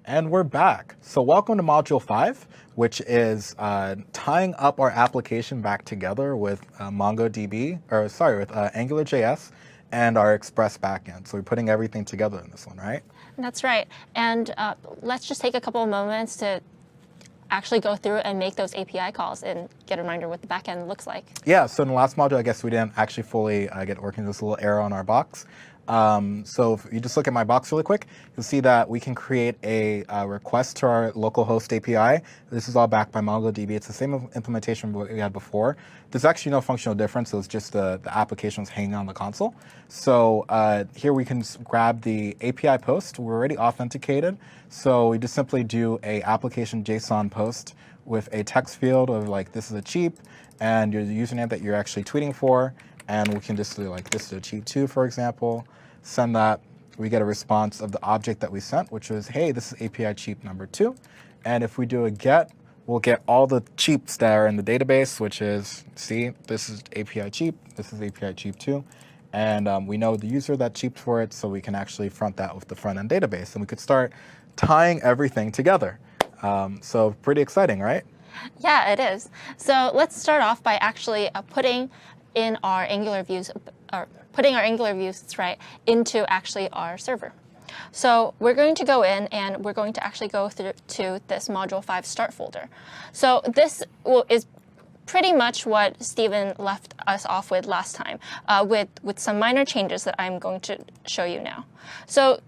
And we're back. So welcome to Module 5, which is tying up our application back together with MongoDB, or sorry, with AngularJS and our Express backend. So we're putting everything together in this one, right? That's right. And let's just take a couple of moments to actually go through and make those API calls and get a reminder what the backend looks like. Yeah, so in the last module, I guess we didn't actually fully get working this little arrow on our box. So if you just look at my box really quick, you'll see that we can create a request to our localhost API. This is all backed by MongoDB. It's the same implementation we had before. There's actually no functional difference. So it's just the application's hanging on the console. So here we can grab the API post. We're already authenticated. So we just simply do a application JSON post with a text field of like, this is a cheap, and your username that you're actually tweeting for. And we can just do like, this is a cheap 2, for example. Send that. We get a response of the object that we sent, which was, hey, this is API cheap number 2. And if we do a get, we'll get all the cheaps that are in the database, which is, see, this is API cheap, this is API cheap 2. And we know the user that cheaped for it, so we can actually front that with the front-end database. And we could start tying everything together. So pretty exciting, right? Yeah, it is. So let's start off by actually putting in our Angular views, or putting our Angular views, right, into actually our server. So we're going to go in and we're going to actually go through to this Module 5 start folder. So this is pretty much what Stephen left us off with last time, with some minor changes that I'm going to show you now. So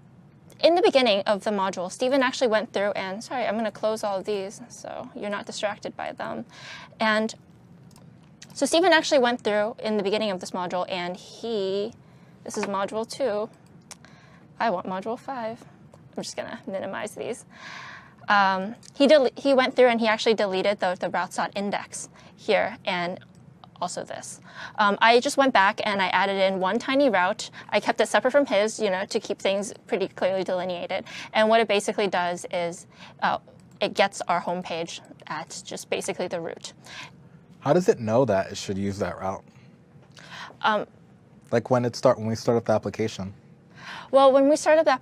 in the beginning of the module, Stephen actually went through and, sorry, I'm going to close all of these so you're not distracted by them. And so Stephen actually went through in the beginning of this module, and this is module 2. I want module 5. I'm just going to minimize these. He went through and he actually deleted the routes.index here and also this. I just went back and I added in one tiny route. I kept it separate from his, to keep things pretty clearly delineated. And what it basically does is it gets our home page at just basically the root. How does it know that it should use that route? Like when we start up the application? Well, when we start up,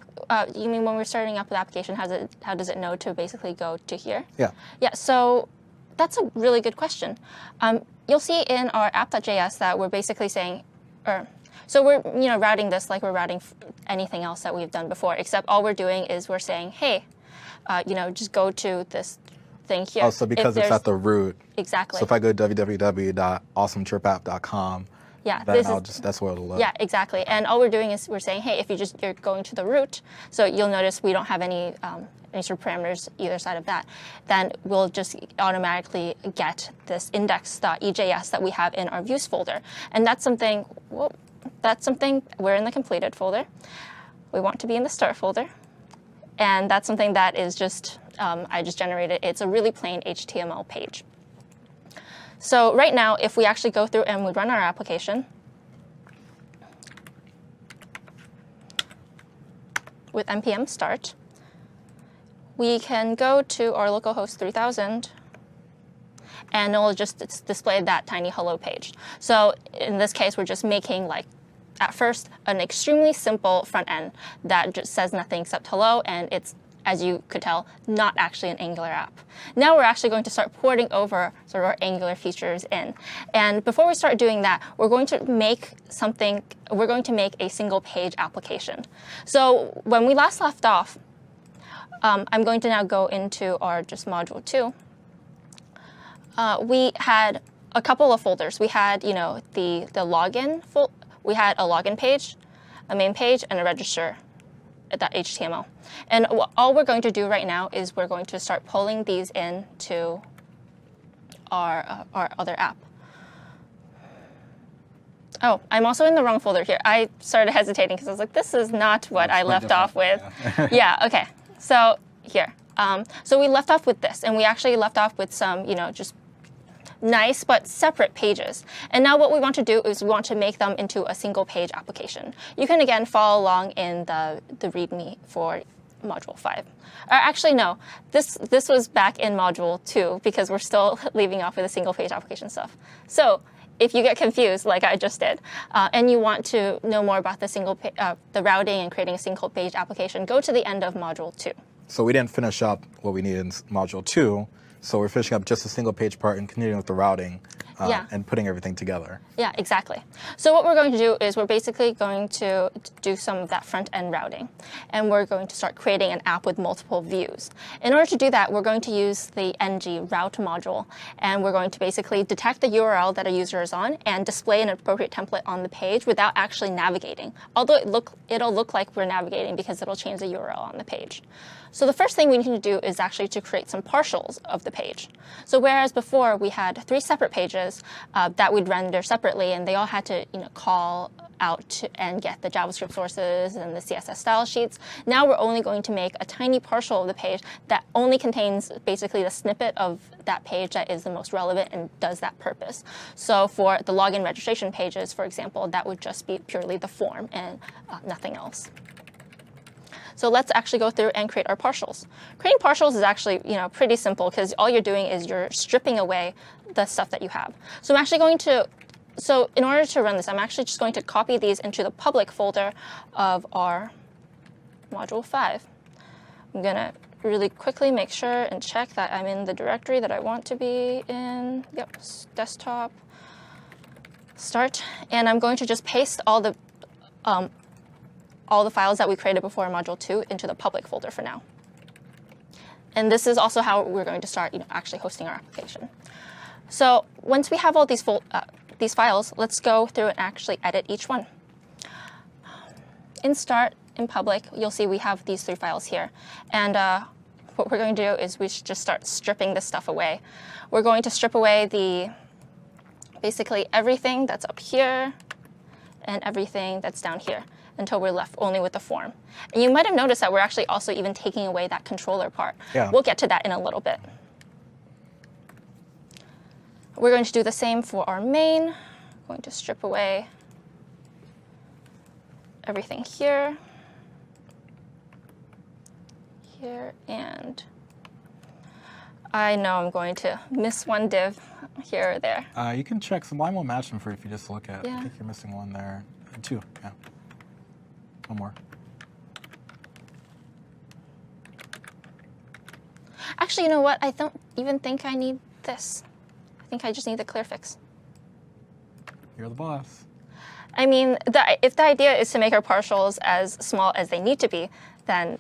you mean when we're starting up the application, how does it know to basically go to here? Yeah. Yeah. So that's a really good question. You'll see in our app.js that we're basically saying, so we're routing this like we're routing anything else that we've done before, except all we're doing is we're saying, hey, just go to this thing here. Oh, so because it's at the root. Exactly. So if I go to www.awesomechirpapp.com, yeah, that's where it'll load. Yeah, exactly. And all we're doing is we're saying, hey, if you're going to the root, so you'll notice we don't have any sort of parameters either side of that, then we'll just automatically get this index.ejs that we have in our views folder. And that's something, we're in the completed folder. We want to be in the start folder. And that's something that is just, I just generated. It's a really plain HTML page. So right now, if we actually go through and we run our application with npm start, we can go to our localhost 3000, and it will just display that tiny hello page. So in this case, we're just making, like, at first, an extremely simple front end that just says nothing except hello, and it's, as you could tell, not actually an Angular app. Now we're actually going to start porting over sort of our Angular features in. And before we start doing that, we're going to make a single page application. So when we last left off, I'm going to now go into our just module 2. We had a couple of folders. We had, the login we had a login page, a main page, and a register.html. And all we're going to do right now is we're going to start pulling these into our other app. Oh, I'm also in the wrong folder here. I started hesitating because I was like, this is not what I left off with. Yeah. Yeah, OK. So here. So we left off with this. And we actually left off with some, just nice but separate pages. And now what we want to do is we want to make them into a single page application. You can, again, follow along in the README for Module 5. Actually, no. This was back in Module 2 because we're still leaving off with the single page application stuff. So if you get confused, like I just did, and you want to know more about the routing and creating a single page application, go to the end of Module 2. So we didn't finish up what we needed in module 2. So we're finishing up just a single page part and continuing with the routing and putting everything together. Yeah, exactly. So what we're going to do is we're basically going to do some of that front-end routing. And we're going to start creating an app with multiple views. In order to do that, we're going to use the ng route module. And we're going to basically detect the URL that a user is on and display an appropriate template on the page without actually navigating. Although it'll look like we're navigating because it'll change the URL on the page. So the first thing we need to do is actually to create some partials of the page. So whereas before we had 3 separate pages that we'd render separately, and they all had to call out and get the JavaScript sources and the CSS style sheets, now we're only going to make a tiny partial of the page that only contains basically the snippet of that page that is the most relevant and does that purpose. So for the login registration pages, for example, that would just be purely the form and nothing else. So let's actually go through and create our partials. Creating partials is actually pretty simple because all you're doing is you're stripping away the stuff that you have. So I'm actually going to, in order to run this, I'm actually just going to copy these into the public folder of our module 5. I'm going to really quickly make sure and check that I'm in the directory that I want to be in. Yep, desktop, start. And I'm going to just paste all the files that we created before in module 2 into the public folder for now. And this is also how we're going to start actually hosting our application. So once we have all these files, let's go through and actually edit each one. In start, in public, you'll see we have these 3 files here. And what we're going to do is we should just start stripping this stuff away. We're going to strip away basically everything that's up here and everything that's down here until we're left only with the form. And you might have noticed that we're actually also even taking away that controller part. Yeah. We'll get to that in a little bit. We're going to do the same for our main. I'm going to strip away everything here, and I know I'm going to miss one div here or there. You can check. Some line will match them for if you just look at. Yeah. I think you're missing one there. 2, yeah. One more. Actually, you know what? I don't even think I need this. I think I just need the clear fix. You're the boss. I mean, if the idea is to make our partials as small as they need to be, then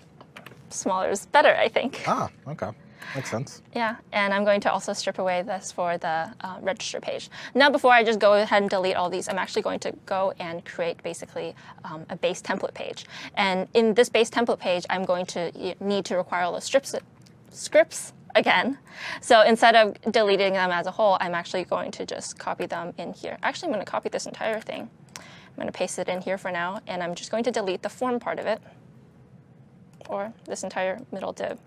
smaller is better, I think. Ah, okay. Makes sense. Yeah, and I'm going to also strip away this for the register page. Now, before I just go ahead and delete all these, I'm actually going to go and create basically a base template page. And in this base template page, I'm going to need to require all the scripts again. So instead of deleting them as a whole, I'm actually going to just copy them in here. Actually, I'm going to copy this entire thing. I'm going to paste it in here for now, and I'm just going to delete the form part of it, or this entire middle div.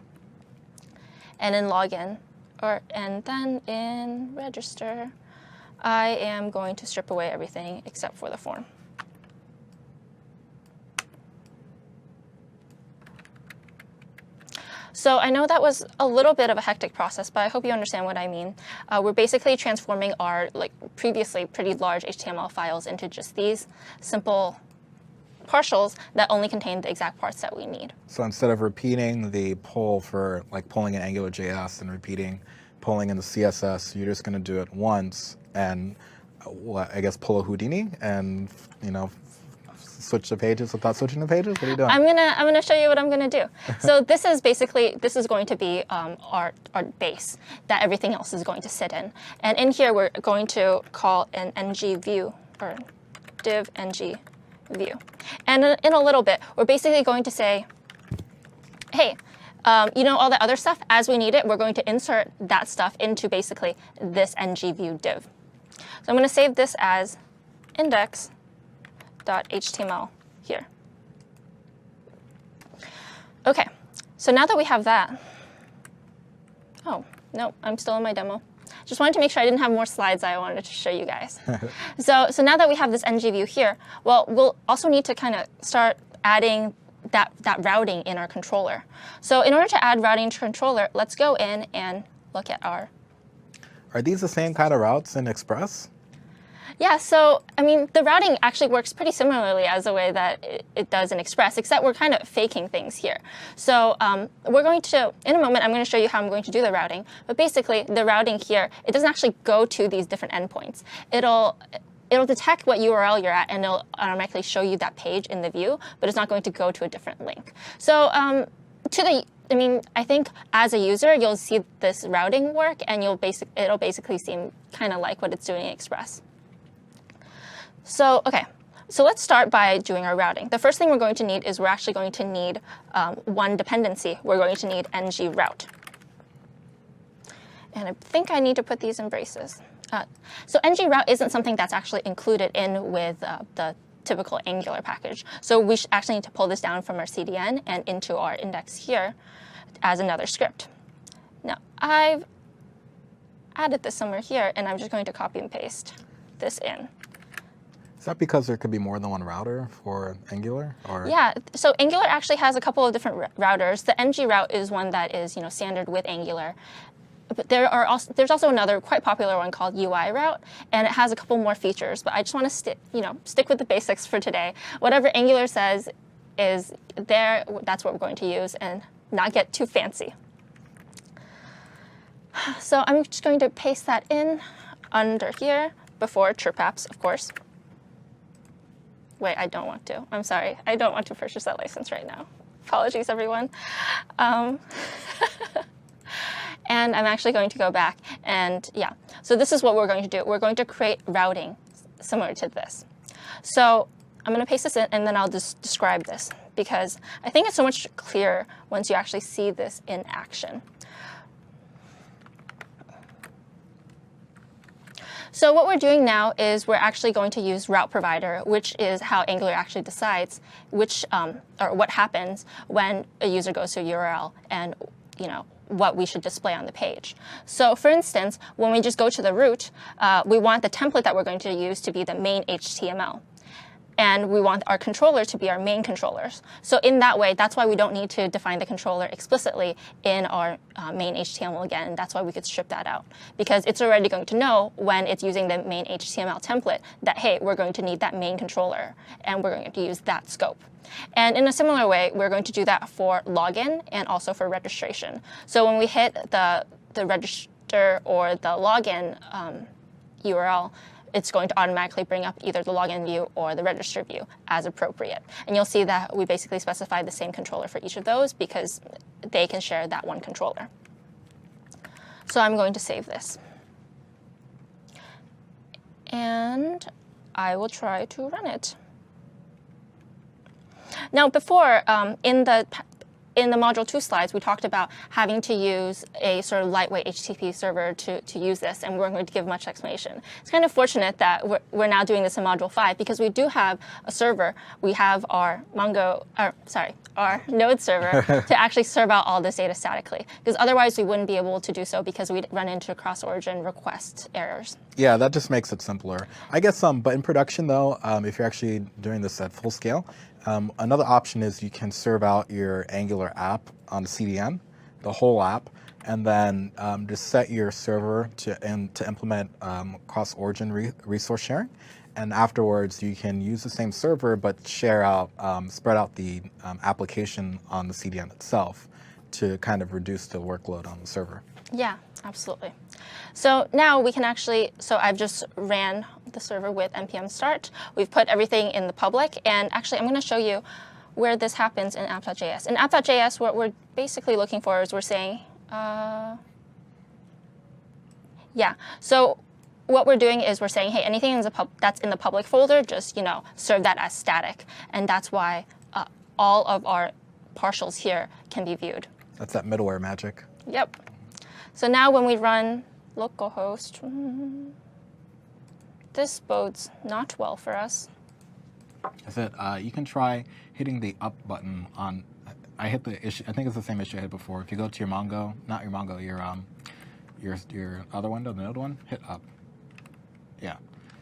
And in login, and then in register, I am going to strip away everything except for the form. So I know that was a little bit of a hectic process, but I hope you understand what I mean. We're basically transforming our previously pretty large HTML files into just these simple partials that only contain the exact parts that we need. So instead of repeating the poll for pulling in AngularJS and repeating pulling in the CSS, you're just going to do it once and I guess pull a Houdini and switch the pages without switching the pages. What are you doing? I'm gonna show you what I'm gonna do. So this is going to be our base that everything else is going to sit in. And in here we're going to call an ng view or div ng view. And in a little bit, we're basically going to say, hey, all that other stuff, as we need it, we're going to insert that stuff into basically this ng view div. So I'm going to save this as index.html here. OK, so now that we have that, oh, no, I'm still in my demo. Just wanted to make sure I didn't have more slides I wanted to show you guys. So now that we have this ng view here, well, we'll also need to kind of start adding that routing in our controller. So in order to add routing to controller, let's go in and look at our. Are these the same kind of routes in Express? Yeah, so I mean, the routing actually works pretty similarly as the way that it does in Express, except we're kind of faking things here. So we're going to, in a moment, I'm going to show you how I'm going to do the routing. But basically, the routing here, it doesn't actually go to these different endpoints. It'll detect what URL you're at, and it'll automatically show you that page in the view, but it's not going to go to a different link. So I think as a user, you'll see this routing work, and it'll basically seem kind of like what it's doing in Express. So let's start by doing our routing. The first thing we're going to need is we're actually going to need one dependency. We're going to need ng-route. And I think I need to put these in braces. So ng-route isn't something that's actually included in with the typical Angular package. So we actually need to pull this down from our CDN and into our index here as another script. Now, I've added this somewhere here, and I'm just going to copy and paste this in. Is that because there could be more than one router for Angular? Or? Yeah, so Angular actually has a couple of different routers. The ng-route is one that is standard with Angular. But there's also another quite popular one called UI route, and it has a couple more features. But I just want to stick with the basics for today. Whatever Angular says is there, that's what we're going to use, and not get too fancy. So I'm just going to paste that in under here before chirp apps, of course. Wait, I don't want to. I'm sorry. I don't want to purchase that license right now. Apologies, everyone. And I'm actually going to go back. And yeah, so this is what we're going to do. We're going to create routing similar to this. So I'm going to paste this in, and then I'll just describe this, because I think it's so much clearer once you actually see this in action. So what we're doing now is we're actually going to use route provider, which is how Angular actually decides which or what happens when a user goes to a URL and what we should display on the page. So for instance, when we just go to the root, we want the template that we're going to use to be the main HTML. And we want our controller to be our main controllers. So in that way, that's why we don't need to define the controller explicitly in our main HTML again. That's why we could strip that out, because it's already going to know when it's using the main HTML template that, hey, we're going to need that main controller, and we're going to use that scope. And in a similar way, we're going to do that for login and also for registration. So when we hit the register or the login URL, it's going to automatically bring up either the login view or the register view as appropriate. And you'll see that we basically specify the same controller for each of those because they can share that one controller. So I'm going to save this. And I will try to run it. Now, before, in the Module 2 slides, we talked about having to use a sort of lightweight HTTP server to use this, and we're going to give much explanation. It's kind of fortunate that we're now doing this in Module 5 because we do have a server. We have our our Node server to actually serve out all this data statically, because otherwise we wouldn't be able to do so because we'd run into cross-origin request errors. Yeah, that just makes it simpler. I guess, but in production though, if you're actually doing this at full scale, another option is you can serve out your Angular app on the CDN, the whole app, and then just set your server to implement cross-origin resource sharing. And afterwards, you can use the same server, but share out, spread out the application on the CDN itself to kind of reduce the workload on the server. Yeah, absolutely. So now we can actually, so I've just ran the server with npm start. We've put everything in the public, and actually I'm going to show you where this happens in app.js. In app.js, what we're basically looking for is we're saying, so what we're doing is we're saying, hey, anything that's in the public folder, just serve that as static, and that's why all of our partials here can be viewed. That's that middleware magic. Yep. So now when we run localhost, this bodes not well for us. Is it? You can try hitting the up button on. I hit the issue. I think it's the same issue I hit before. If you go to your Mongo, not your Mongo, your other window, the Node one, hit up. Yeah.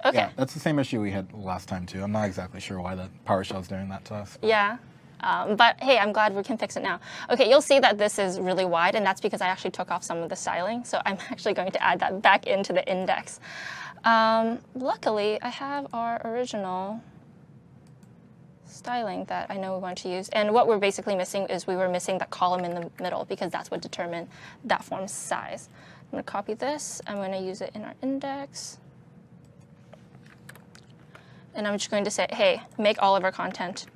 Okay. Yeah, that's the same issue we had last time too. I'm not exactly sure why the PowerShell is doing that to us. Yeah. But hey, I'm glad we can fix it now. Okay, you'll see that this is really wide, and that's because I actually took off some of the styling. So I'm actually going to add that back into the index. Luckily, I have our original styling that I know we want to use. And what we're basically missing is we were missing that column in the middle because that's what determined that form's size. I'm going to copy this. I'm going to use it in our index. And I'm just going to say, hey, make all of our content.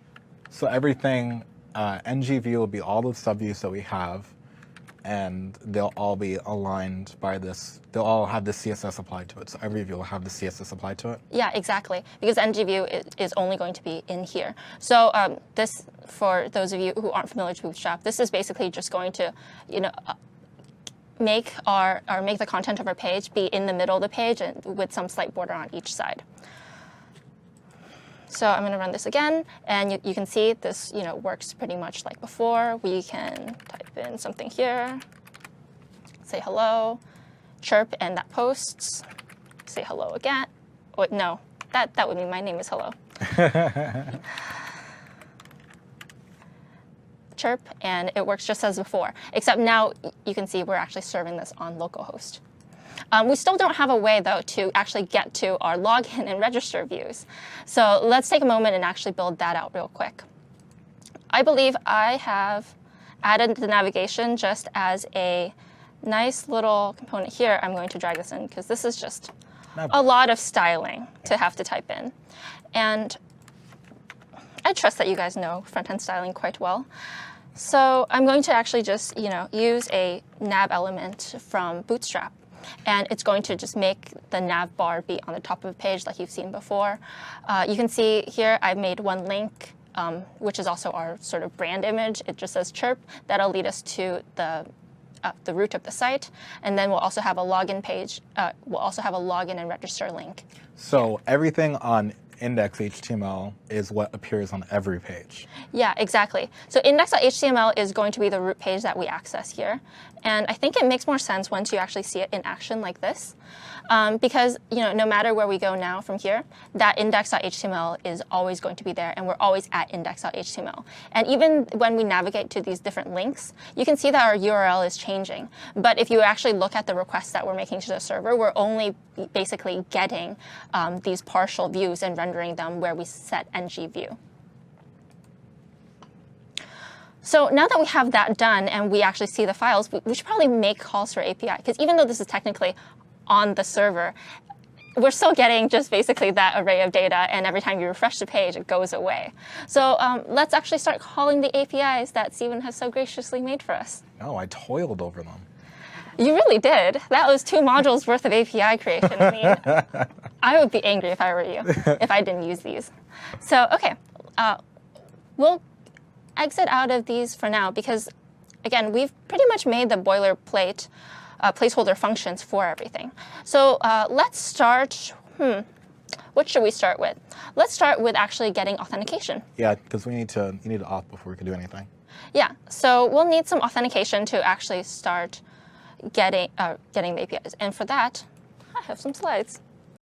So everything, ng view will be all the subviews that we have, and they'll all be aligned by this. They'll all have the CSS applied to it. So every view will have the CSS applied to it. Yeah, exactly. Because ngView is only going to be in here. So this, for those of you who aren't familiar with Bootstrap, this is basically just going to, make the content of our page be in the middle of the page and with some slight border on each side. So I'm going to run this again, and you can see this works pretty much like before. We can type in something here, say hello, chirp, and that posts. Say hello again. Wait, no, that would mean my name is hello. Chirp, and it works just as before, except now you can see we're actually serving this on localhost. We still don't have a way, though, to actually get to our login and register views. So let's take a moment and actually build that out real quick. I believe I have added the navigation just as a nice little component here. I'm going to drag this in because this is just a lot of styling to have to type in. And I trust that you guys know front-end styling quite well. So I'm going to actually just use a nav element from Bootstrap. And it's going to just make the nav bar be on the top of the page like you've seen before. You can see here I've made one link, which is also our sort of brand image. It just says chirp. That'll lead us to the root of the site. And then we'll also have a login page. We'll also have a login and register link. So everything on index.html is what appears on every page. Yeah, exactly. So index.html is going to be the root page that we access here. And I think it makes more sense once you actually see it in action like this. Because no matter where we go now from here, that index.html is always going to be there, and we're always at index.html. And even when we navigate to these different links, you can see that our URL is changing. But if you actually look at the requests that we're making to the server, we're only basically getting these partial views and rendering them where we set ngView. So now that we have that done and we actually see the files, we should probably make calls for API. Because even though this is technically on the server, we're still getting just basically that array of data, and every time you refresh the page, it goes away. So let's actually start calling the APIs that Steven has so graciously made for us. No, I toiled over them. You really did. That was 2 modules worth of API creation. I mean, I would be angry if I were you, if I didn't use these. So OK, we'll exit out of these for now, because again, we've pretty much made the boilerplate placeholder functions for everything. So let's start, what should we start with? Let's start with actually getting authentication. Yeah, because you need to auth before we can do anything. Yeah, so we'll need some authentication to actually start getting the APIs. And for that, I have some slides.